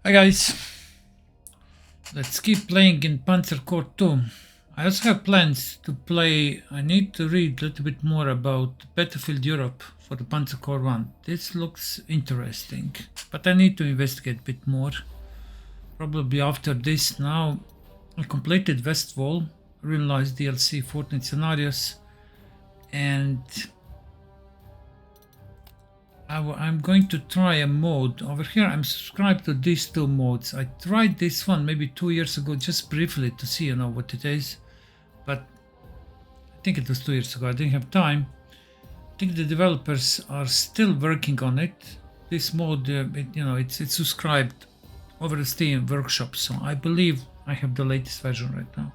Hi guys, let's keep playing in Panzer Corps 2. I also have plans to play. I need to read a little bit more about Battlefield Europe for the Panzer Corps 1. This looks interesting, but I need to investigate a bit more. Probably after this. Now I completed Westwall, realized DLC 14 scenarios, and I'm going to try a mode. Over here I'm subscribed to these two modes. I tried this one maybe 2 years ago just briefly to see what it is, but I think it was 2 years ago. I didn't have time. I think the developers are still working on it. This mode, it's subscribed over the Steam workshop, so I believe I have the latest version right now.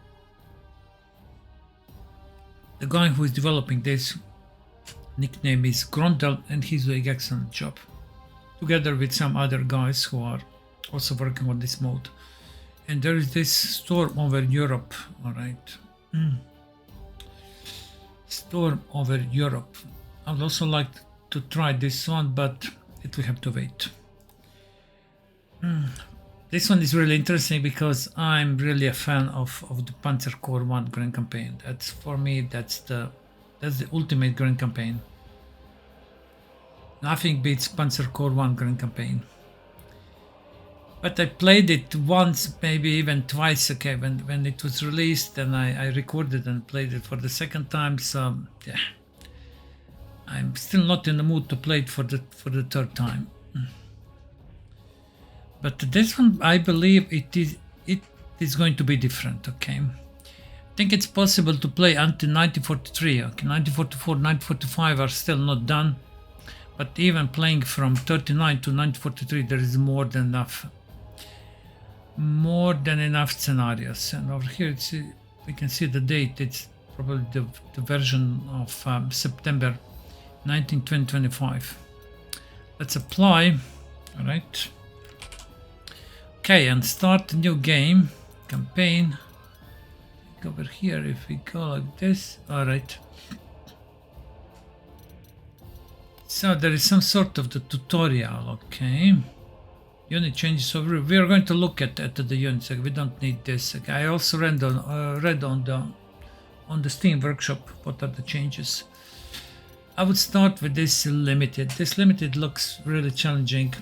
The guy who is developing this nickname is Grondel, and he's doing an excellent job, together with some other guys who are also working on this mode. And there is this storm over Europe. All right, storm over Europe. I would also like to try this one, but it will have to wait. This one is really interesting because I'm really a fan of the Panzer Corps 1 Grand Campaign. That's, for me, that's the ultimate Grand Campaign. Nothing beats Panzer Corps 1 Grand Campaign. But I played it once, maybe even twice, okay, when it was released, and I recorded and played it for the second time, so yeah. I'm still not in the mood to play it for the third time. But this one, I believe it is going to be different, okay? I think it's possible to play until 1943. Okay, 1944, 1945 are still not done, but even playing from 39 to 1943, there is more than enough scenarios. And over here, we can see the date. It's probably the version of September 2025. Let's apply. All right. Okay, and start a new game campaign. Over here, if we go like this, all right. So there is some sort of the tutorial, okay. Unit changes over. We are going to look at the units. We don't need this. Okay. I also read on the Steam workshop what are the changes. I would start with this limited. This limited looks really challenging.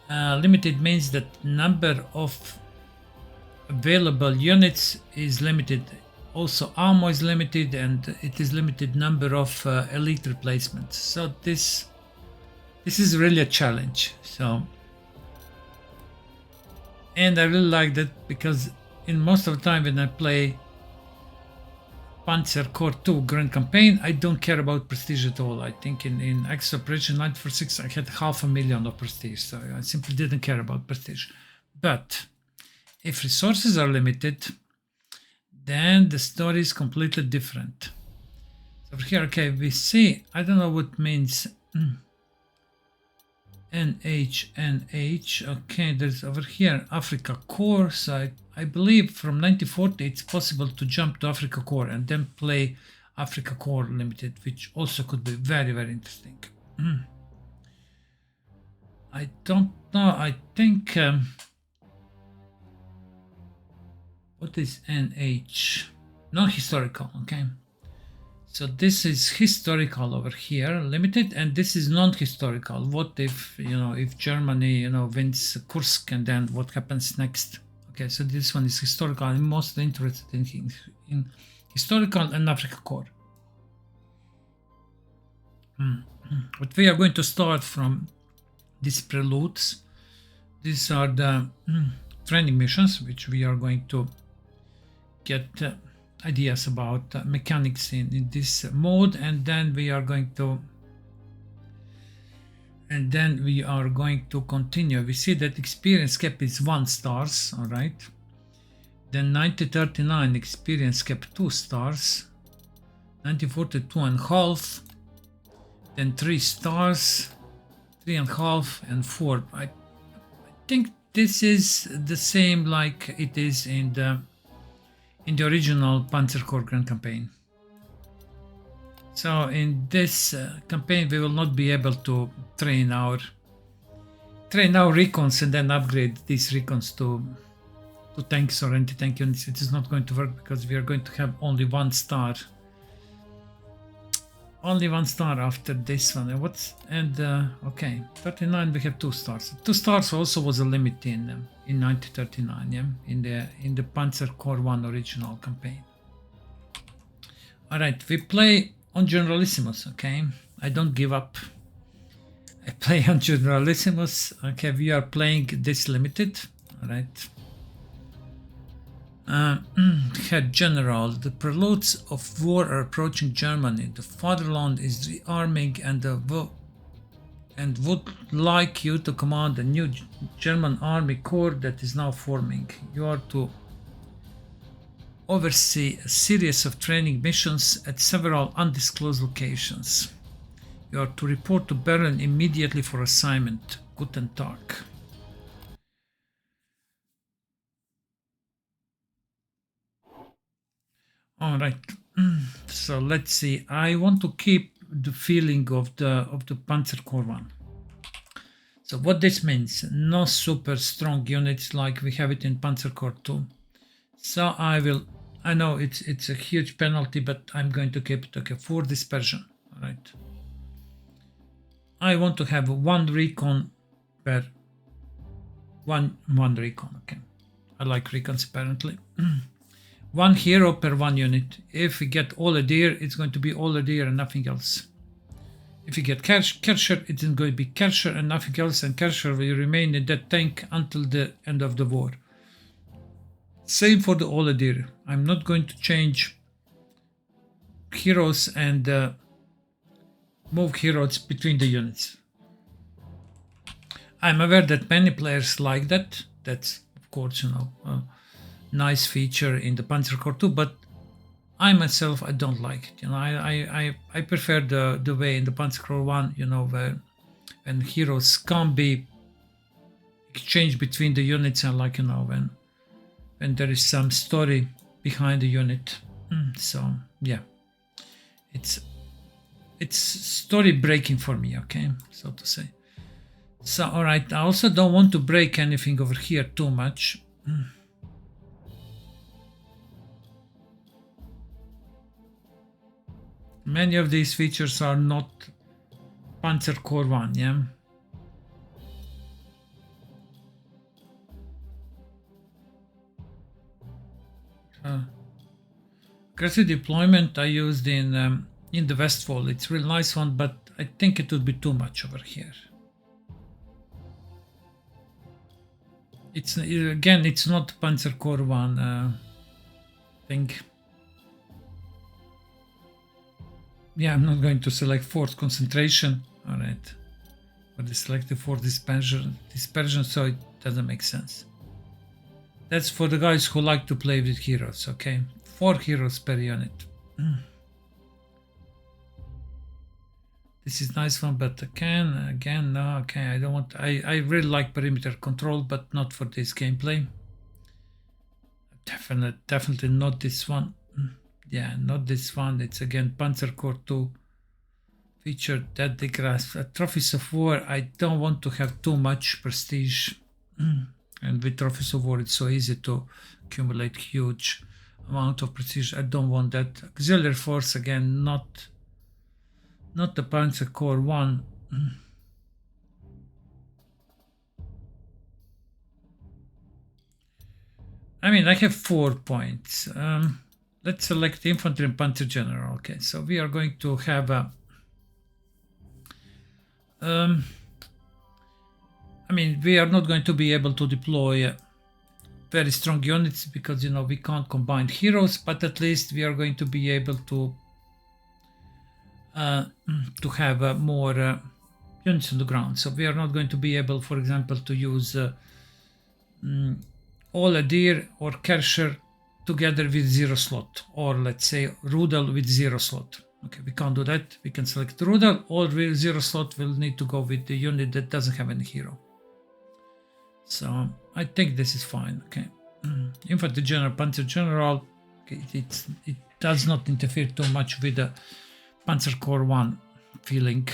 Limited means that number of available units is limited. Also ammo is limited, and it is limited number of elite replacements. So this is really a challenge. So, and I really like that because in most of the time when I play Panzer Corps 2 Grand Campaign, I don't care about prestige at all. I think in X Operation 946 I had 500,000 of prestige, so I simply didn't care about prestige. But if resources are limited, then the story is completely different. So over here, okay, we see, I don't know what means NH, okay, there's over here Afrika Korps. So I believe from 1940 it's possible to jump to Afrika Korps and then play Afrika Korps Limited, which also could be very, very interesting. I don't know, I think what is NH? Non-historical, okay. So this is historical over here, limited, and this is non-historical. What if, if Germany, wins Kursk, and then what happens next? Okay, so this one is historical. I'm most interested in historical and Afrika Korps. But we are going to start from these preludes. These are the training missions, which we are going to get ideas about mechanics in this mode, and then we are going to continue. We see that experience cap is 1 stars, all right. Then 1939 experience cap 2 stars, 1940 2.5, then 3 stars, 3.5, and 4. I think this is the same like it is in the original Panzer Corps Grand Campaign. So in this campaign we will not be able to train our train now recons and then upgrade these recons to tanks or anti-tank units, it is not going to work because we are going to have only 1 star. Only 1 star after this one. Okay, 39 we have 2 stars. 2 stars also was a limit in 1939, yeah, in the Panzer Corps 1 original campaign. All right, we play on Generalissimus. Okay, I don't give up. I play on Generalissimus. Okay, we are playing this limited. All right. Head General, the preludes of war are approaching Germany. The fatherland is rearming and would like you to command a new German army corps that is now forming. You are to oversee a series of training missions at several undisclosed locations. You are to report to Berlin immediately for assignment. Guten Tag. All right, so let's see. I want to keep the feeling of the Panzer Corps 1. So what this means, no super strong units like we have it in Panzer Corps 2. So I know it's a huge penalty, but I'm going to keep it. Okay, Force Dispersion. All right. I want to have 1 recon per one recon. Okay, I like recons apparently. 1 hero per 1 unit. If we get all a deer, it's going to be all a deer and nothing else. If you get Kesler, it is going to be Kesler and nothing else, and Kesler will remain in that tank until the end of the war. Same for the all a deer. I'm not going to change heroes and move heroes between the units. I'm aware that many players like that. That's of course, you know, nice feature in the Panzer Corps 2, but I myself, I don't like it. You know, I prefer the way in the Panzer Corps 1, you know, when heroes can't be exchanged between the units, and like, you know, when there is some story behind the unit. So yeah, it's story breaking for me, okay, so to say. So all right, I also don't want to break anything over here too much. Many of these features are not Panzer Corps 1, yeah. Aggressive deployment I used in the Westfall. It's a real nice one, but I think it would be too much over here. It's again, it's not Panzer Corps 1 thing. Yeah, I'm not going to select force concentration. All right, but I selected force dispersion, so it doesn't make sense. That's for the guys who like to play with heroes. Okay, 4 heroes per unit. This is nice one, but again, no. Okay, I don't want. I really like perimeter control, but not for this gameplay. Definitely not this one. Yeah, not this one. It's again Panzer Corps 2 feature that they grasp. Trophies of War, I don't want to have too much prestige. And with Trophies of War, it's so easy to accumulate huge amount of prestige. I don't want that. Auxiliary Force, again, not the Panzer Corps 1. I mean, I have 4 points. Let's select Infantry and Panzer General. Okay, so we are going to have a... I mean, we are not going to be able to deploy very strong units because, you know, we can't combine heroes, but at least we are going to be able to have more units on the ground. So we are not going to be able, for example, to use all a deer or Kesler together with 0 slot, or let's say Grondel with 0 slot. Okay, we can't do that. We can select Grondel, or with 0 slot will need to go with the unit that doesn't have any hero. So I think this is fine. Okay, Infantry General, Panzer General. Okay, it does not interfere too much with the Panzer Corps 1 feeling.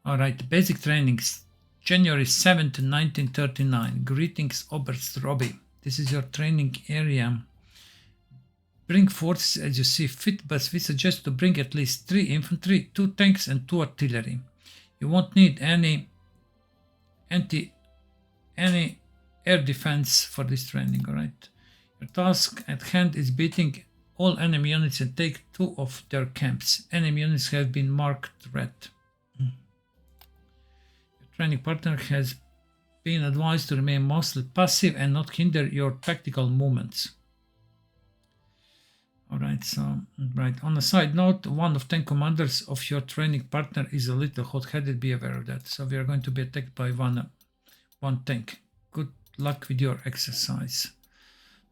Alright, basic trainings, January 7th, 1939. Greetings, Oberst Robbie. This is your training area. Bring forces as you see fit, but we suggest to bring at least 3 infantry, 2 tanks and 2 artillery. You won't need any air defense for this training, alright? Your task at hand is beating all enemy units and take 2 of their camps. Enemy units have been marked red. Your training partner has been advised to remain mostly passive and not hinder your tactical movements. Alright, so, right. On a side note, one of 10 commanders of your training partner is a little hot-headed, be aware of that. So we are going to be attacked by one tank. Good luck with your exercise.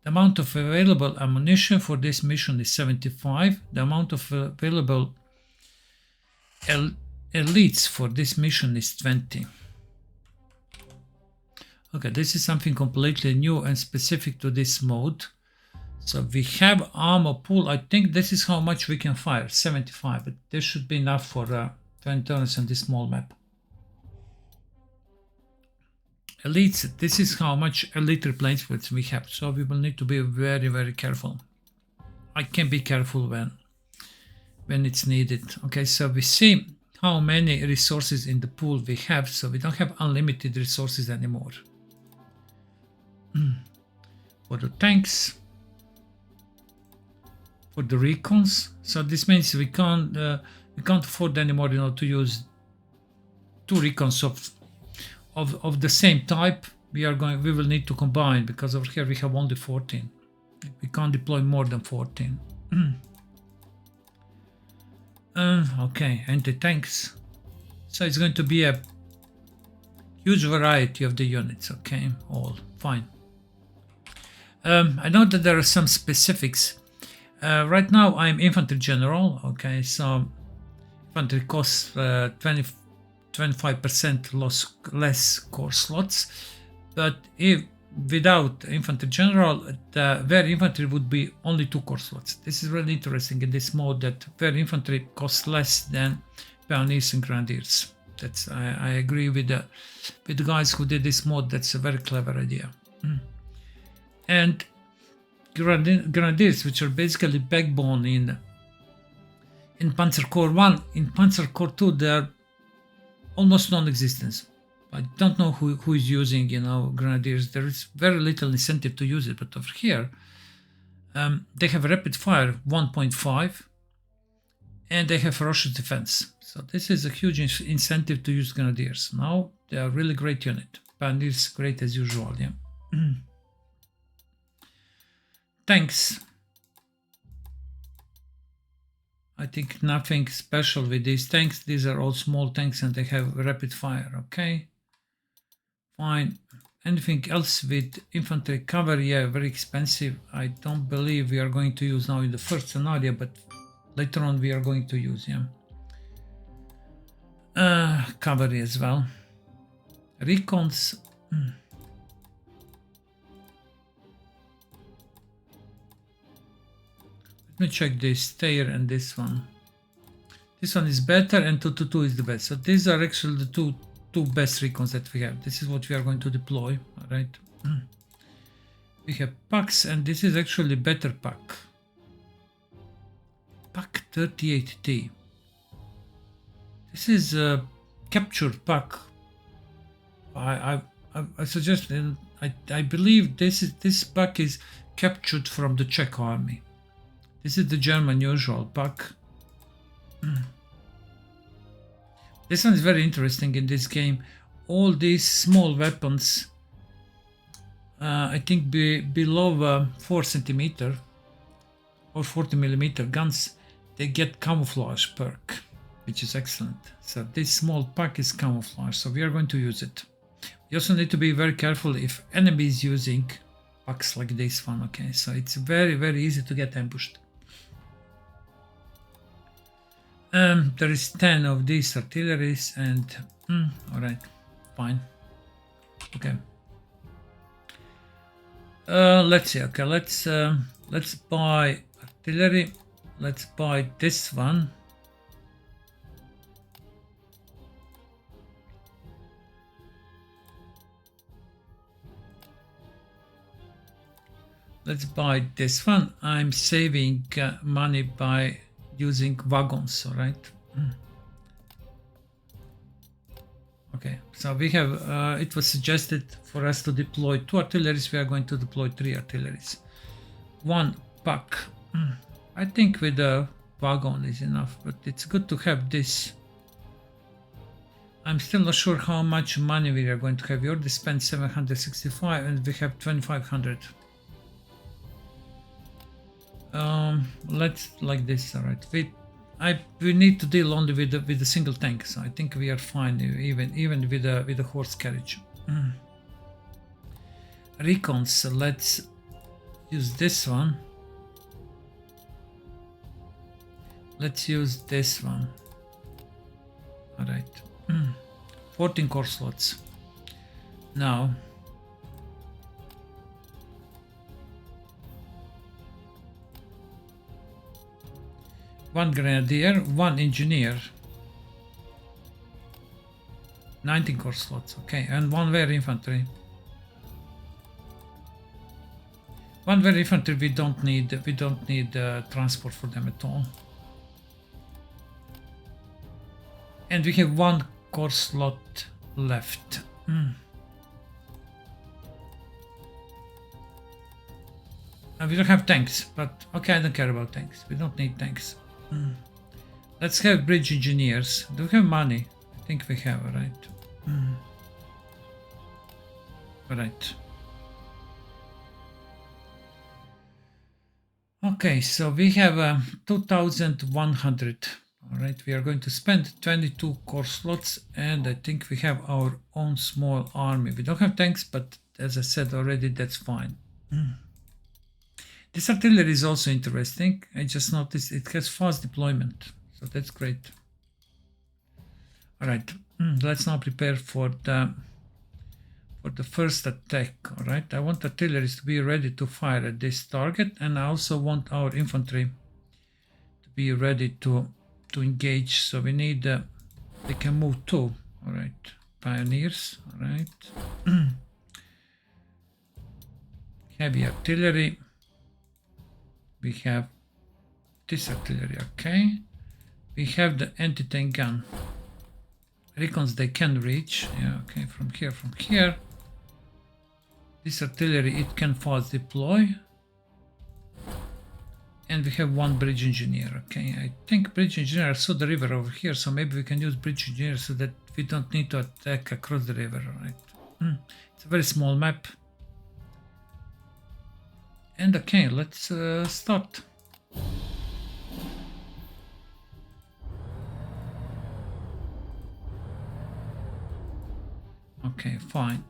The amount of available ammunition for this mission is 75. The amount of available elites for this mission is 20. Okay, this is something completely new and specific to this mode. So we have armor pool. I think this is how much we can fire, 75, but this should be enough for 20 turns on this small map. Elites, this is how much elite replacements we have, so we will need to be very, very careful. I can be careful when it's needed. Okay, so we see how many resources in the pool we have, so we don't have unlimited resources anymore. For the tanks, for the recons, so this means we can't afford anymore, you know, to use 2 recons of the same type. We will need to combine, because over here we have only 14. We can't deploy more than 14. Okay, anti-tanks. So it's going to be a huge variety of the units. Okay, all fine. I know that there are some specifics. Right now I'm Infantry General. Okay, so infantry costs 25% less core slots, but if without Infantry General, the Very Infantry would be only 2 core slots. This is really interesting in this mode, that Very Infantry costs less than Pioneers and Grenadiers. That's I agree with the guys who did this mode. That's a very clever idea. And Grenadiers, which are basically backbone in Panzer Corps 1, in Panzer Corps 2 they are almost non-existent. I don't know who is using, you know, Grenadiers. There is very little incentive to use it, but over here they have rapid fire 1.5 and they have ferocious defense. So this is a huge incentive to use Grenadiers. Now they are a really great unit. Pioneers great as usual, yeah. Tanks. I think nothing special with these tanks. These are all small tanks and they have rapid fire. Okay, fine. Anything else with infantry cover? Yeah, very expensive. I don't believe we are going to use now in the first scenario, but later on we are going to use, yeah. Cavalry as well. Recons. Let me check this stair and this one. This one is better and 222 is the best. So these are actually the two best recons that we have. This is what we are going to deploy. All right. We have packs and this is actually better pack. Pack 38T. This is a captured pack. I suggest, and I believe this pack is captured from the Czech army. This is the German usual pack. This one is very interesting in this game. All these small weapons, I think below 4 centimeter or 40 millimeter guns, they get camouflage perk, which is excellent. So this small pack is camouflage, so we are going to use it. You also need to be very careful if enemy is using packs like this one. Okay, so it's very, very easy to get ambushed. There is 10 of these artilleries and all right, fine. Okay. Let's see. Okay, let's buy artillery. Let's buy this one. Let's buy this one. I'm saving money by using wagons, all right? Okay, so we have, it was suggested for us to deploy 2 artilleries. We are going to deploy 3 artilleries. 1 pack. I think with a wagon is enough, but it's good to have this. I'm still not sure how much money we are going to have. We already spent 765 and we have 2500. Let's like this, all right. We need to deal only with the single tank, so I think we are fine even with the horse carriage. Recons, so let's use this one. Let's use this one. All right. 14 core slots. Now. One grenadier, 1 engineer. 19 core slots, okay, and 1 Wehr infantry. 1 Wehr infantry we don't need transport for them at all. And we have 1 core slot left. And we don't have tanks, but okay, I don't care about tanks. We don't need tanks. Let's have bridge engineers. Do we have money? I think we have, right? Right. Okay, so we have 2,100. All right, we are going to spend 22 core slots, and I think we have our own small army. We don't have tanks, but as I said already, that's fine. This artillery is also interesting. I just noticed it has fast deployment, so that's great. All right, let's now prepare for the first attack. All right, I want artillery to be ready to fire at this target, and I also want our infantry to be ready to engage. So we need they can move 2. All right, pioneers. All right, heavy artillery. We have this artillery, okay. We have the anti-tank gun. Recons they can reach, yeah, okay, from here. This artillery, it can fast deploy. And we have 1 bridge engineer, okay. I think bridge engineer saw the river over here, so maybe we can use bridge engineer so that we don't need to attack across the river, right? It's a very small map. And okay, let's start. Okay, fine.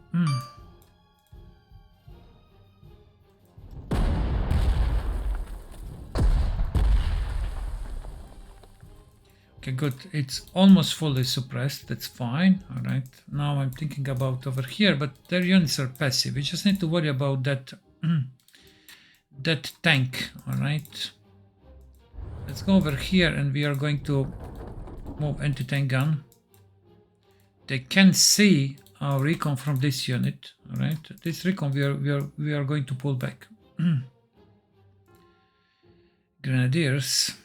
Okay, good. It's almost fully suppressed. That's fine. All right. Now I'm thinking about over here, but their units are passive. We just need to worry about that. That tank. All right. Let's go over here, and we are going to move anti-tank gun. They can see our recon from this unit. All right. This recon we are going to pull back. Grenadiers.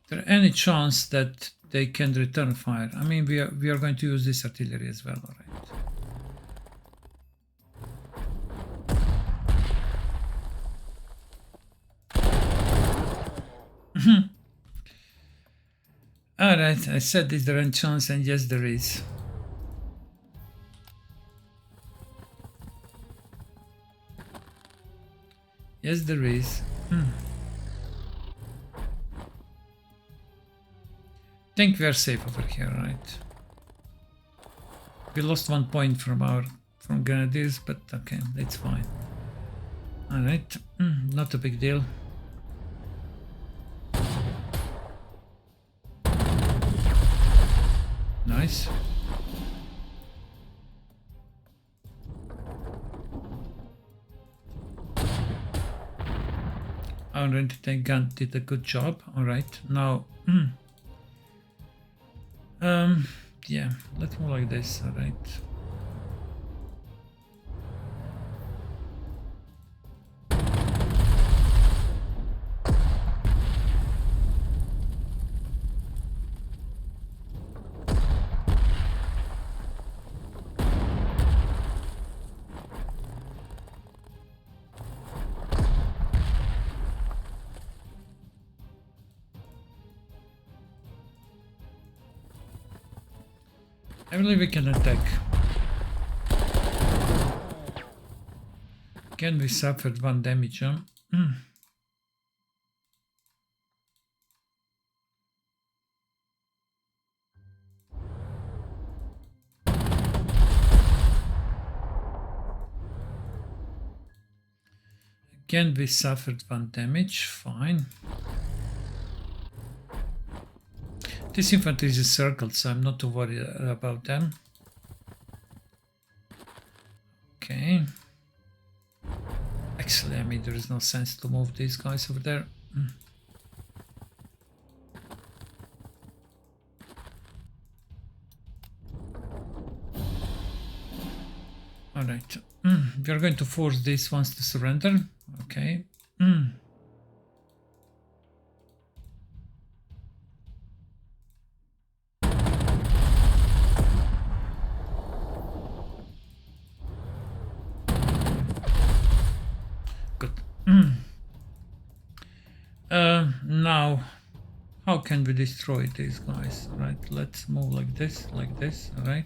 Is there any chance that they can return fire? I mean, we are going to use this artillery as well, all right. All right, I said is there any chance, and yes, there is. Yes, there is. Think we are safe over here, right? We lost 1 point from grenadiers, but okay, that's fine. All right, not a big deal. Nice. Our anti-tank gun did a good job. All right, now Yeah, let's move like this, alright. I believe we can attack. Again, we suffered 1 damage, huh? Again, we suffered 1 damage, fine. This infantry is circled, so I'm not too worried about them. Okay. Actually, I mean, there is no sense to move these guys over there. Alright. We are going to force these ones to surrender. Okay. Now, how can we destroy these guys? Right, let's move like this, right?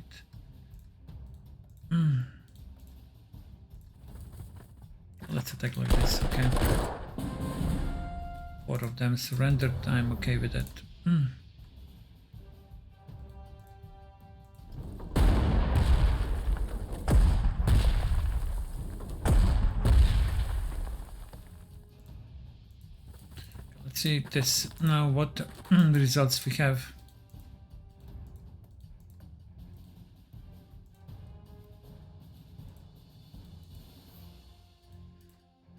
Let's attack like this, okay? 4 of them surrendered, I'm okay with that. Let's see this now, what results we have.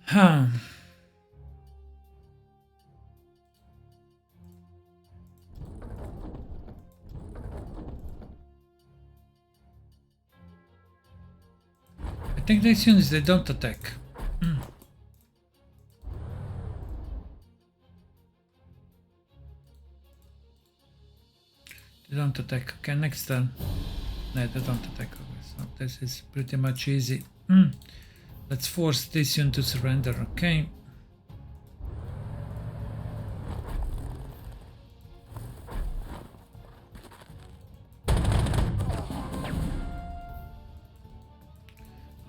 I think these units, they don't attack. They don't attack. Okay, next turn. No, they don't attack. So this is pretty much easy. Let's force this unit to surrender. Okay.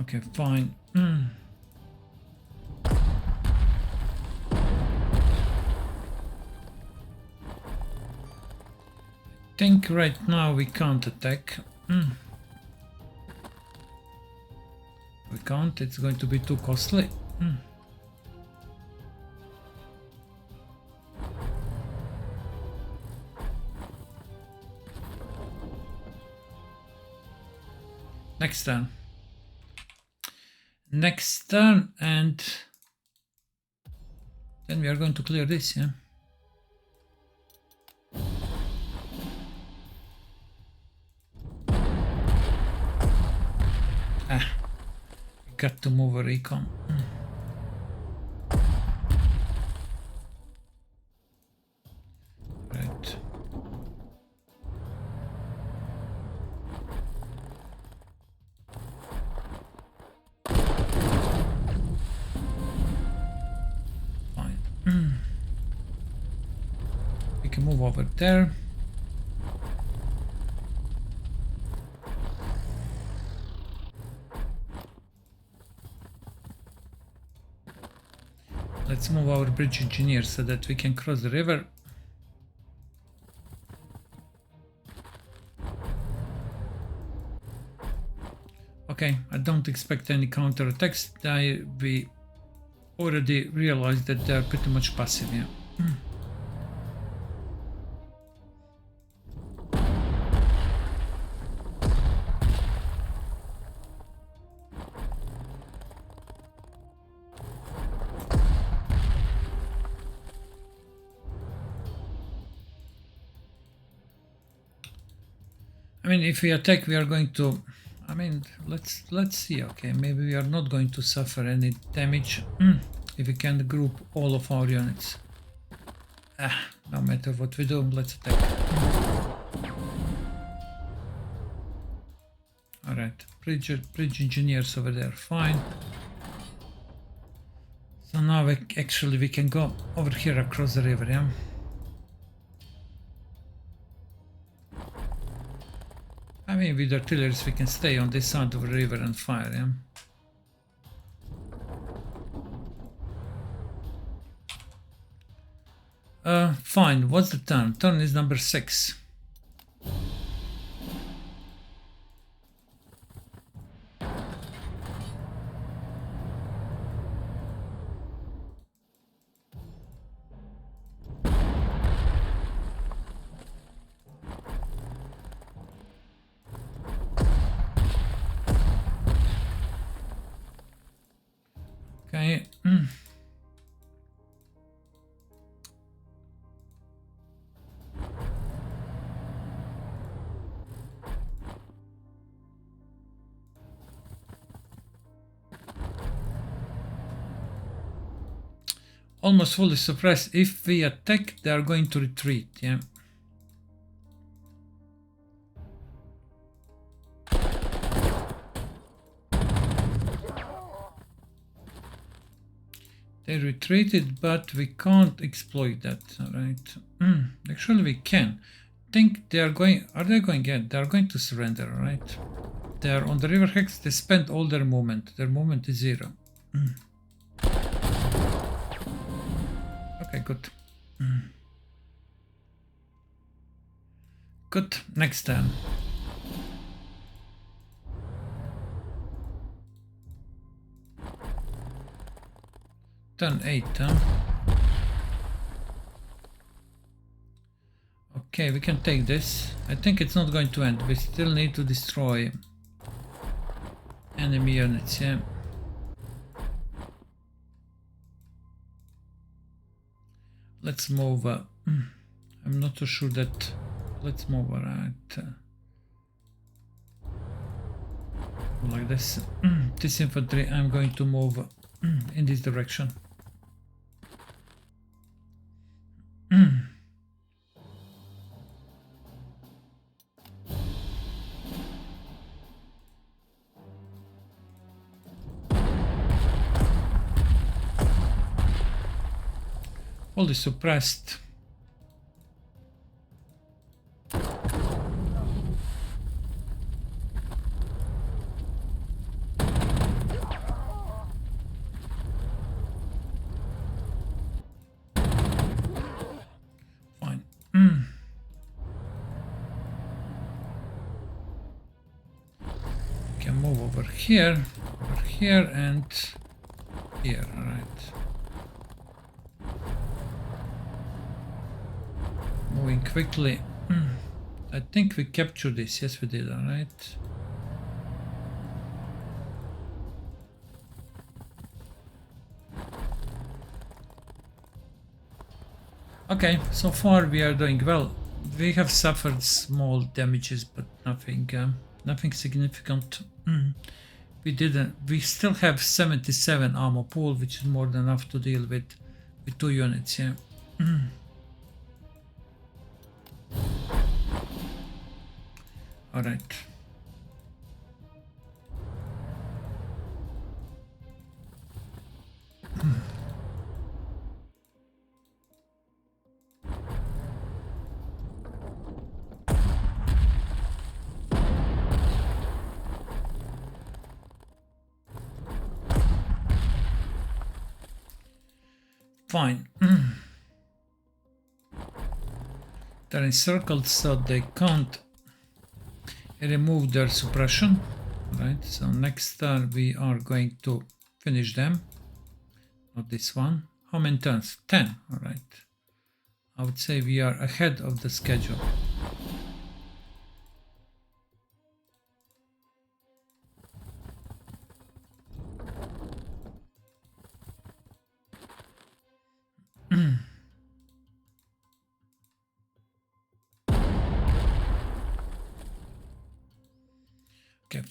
Okay, fine. I think right now we can't attack. We can't, it's going to be too costly. Next turn. Next turn, and then we are going to clear this, yeah? Got to move a recon. Right. Fine. We can move over there. Let's move our bridge engineer so that we can cross the river. Okay, I don't expect any counterattacks. We already realized that they are pretty much passive, yeah. I mean, if we attack, we are going to. I mean, let's see. Okay, maybe we are not going to suffer any damage if we can group all of our units. No matter what we do, let's attack. All right, bridge engineers over there, fine. So now we can go over here across the river, yeah. I mean, with artillery we can stay on this side of the river and fire, yeah. Fine, what's the turn? Turn is number 6. Okay. Almost fully suppressed. If we attack, they are going to retreat, yeah. They retreated, but we can't exploit that, right? Actually, we can. Think they are going. Are they going? Yeah, they are going to surrender, right? They are on the river hex. They spent all their movement. Their movement is 0. Okay, good. Good. Next turn. Turn 8, huh? Okay, we can take this. I think it's not going to end. We still need to destroy enemy units, yeah. Let's move. I'm not too sure that. Let's move right. Like this. This infantry, I'm going to move in this direction. Fully suppressed. Fine. Can move over here, and here, all right. Moving quickly. I think we captured this. Yes, we did. All right. Okay, so far we are doing well. We have suffered small damages, but nothing significant. We still have 77 ammo pool, which is more than enough to deal with 2 units. Yeah. All right. Fine. They're encircled, so they can't remove their suppression. Right, so next turn we are going to finish them. Not this one. How many turns? 10. All right. I would say we are ahead of the schedule.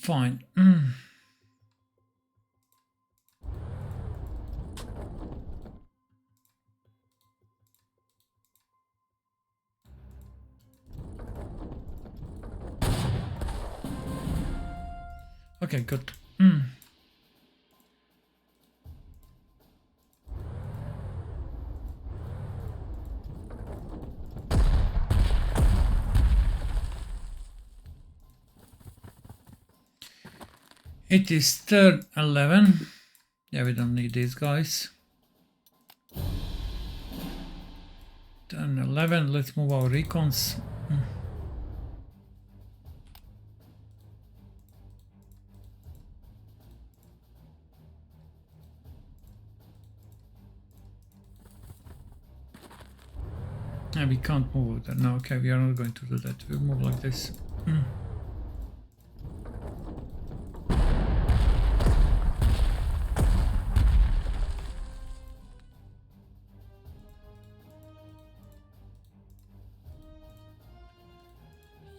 fine. Okay, good. It is turn 11. Yeah, we don't need these guys. Turn 11. Let's move our recons. Yeah, we can't move there. No, okay, we are not going to do that. We'll move like this.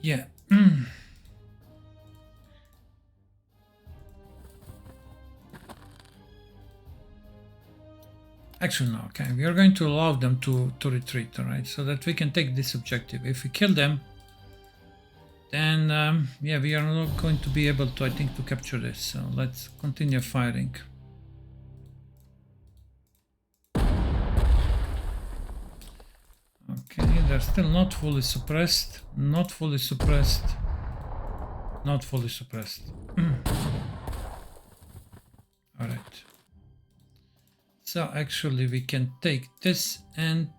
Yeah. Actually, no. Okay, we are going to allow them to retreat, all right, so that we can take this objective. If we kill them, then yeah, we are not going to be able to, I think, to capture this. So let's continue firing. Okay, they're still not fully suppressed. Not fully suppressed. Not fully suppressed. All right. So actually we can take this and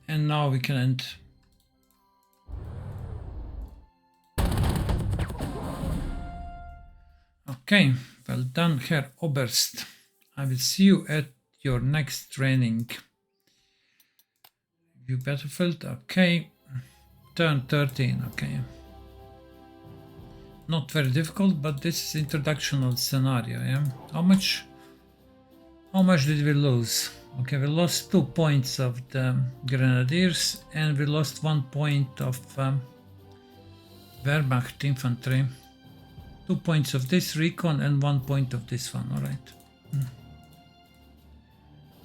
now we can end. Okay, well done, Herr Oberst. I will see you at your next training. View battlefield, okay. Turn 13, okay. Not very difficult, but this is introductional scenario, yeah. How much did we lose? Okay, we lost 2 points of the Grenadiers and we lost 1 point of Wehrmacht infantry. 2 points of this recon and 1 point of this one, alright.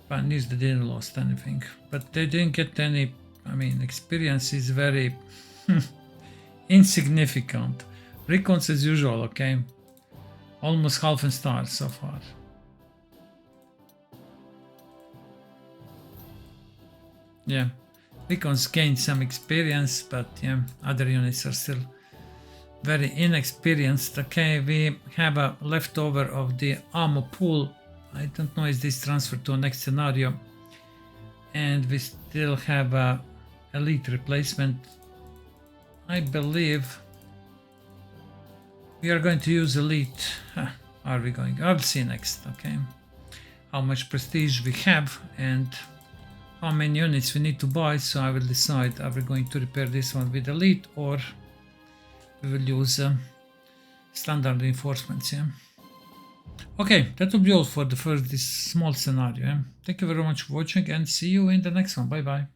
Pioneers, they didn't lost anything, but they didn't get any, I mean, experience is very insignificant. Recons as usual, okay. Almost half a star so far. Yeah, recons gained some experience, but yeah, other units are still very inexperienced. Okay, we have a leftover of the ammo pool. I don't know, is this transferred to a next scenario? And we still have a elite replacement. I believe we are going to use elite. Are we going? I'll see next, okay. How much prestige we have and how many units we need to buy, so I will decide, are we going to repair this one with elite or we will use standard reinforcements, yeah. Okay, that will be all for the first, this small scenario. Yeah? Thank you very much for watching and see you in the next one. Bye bye.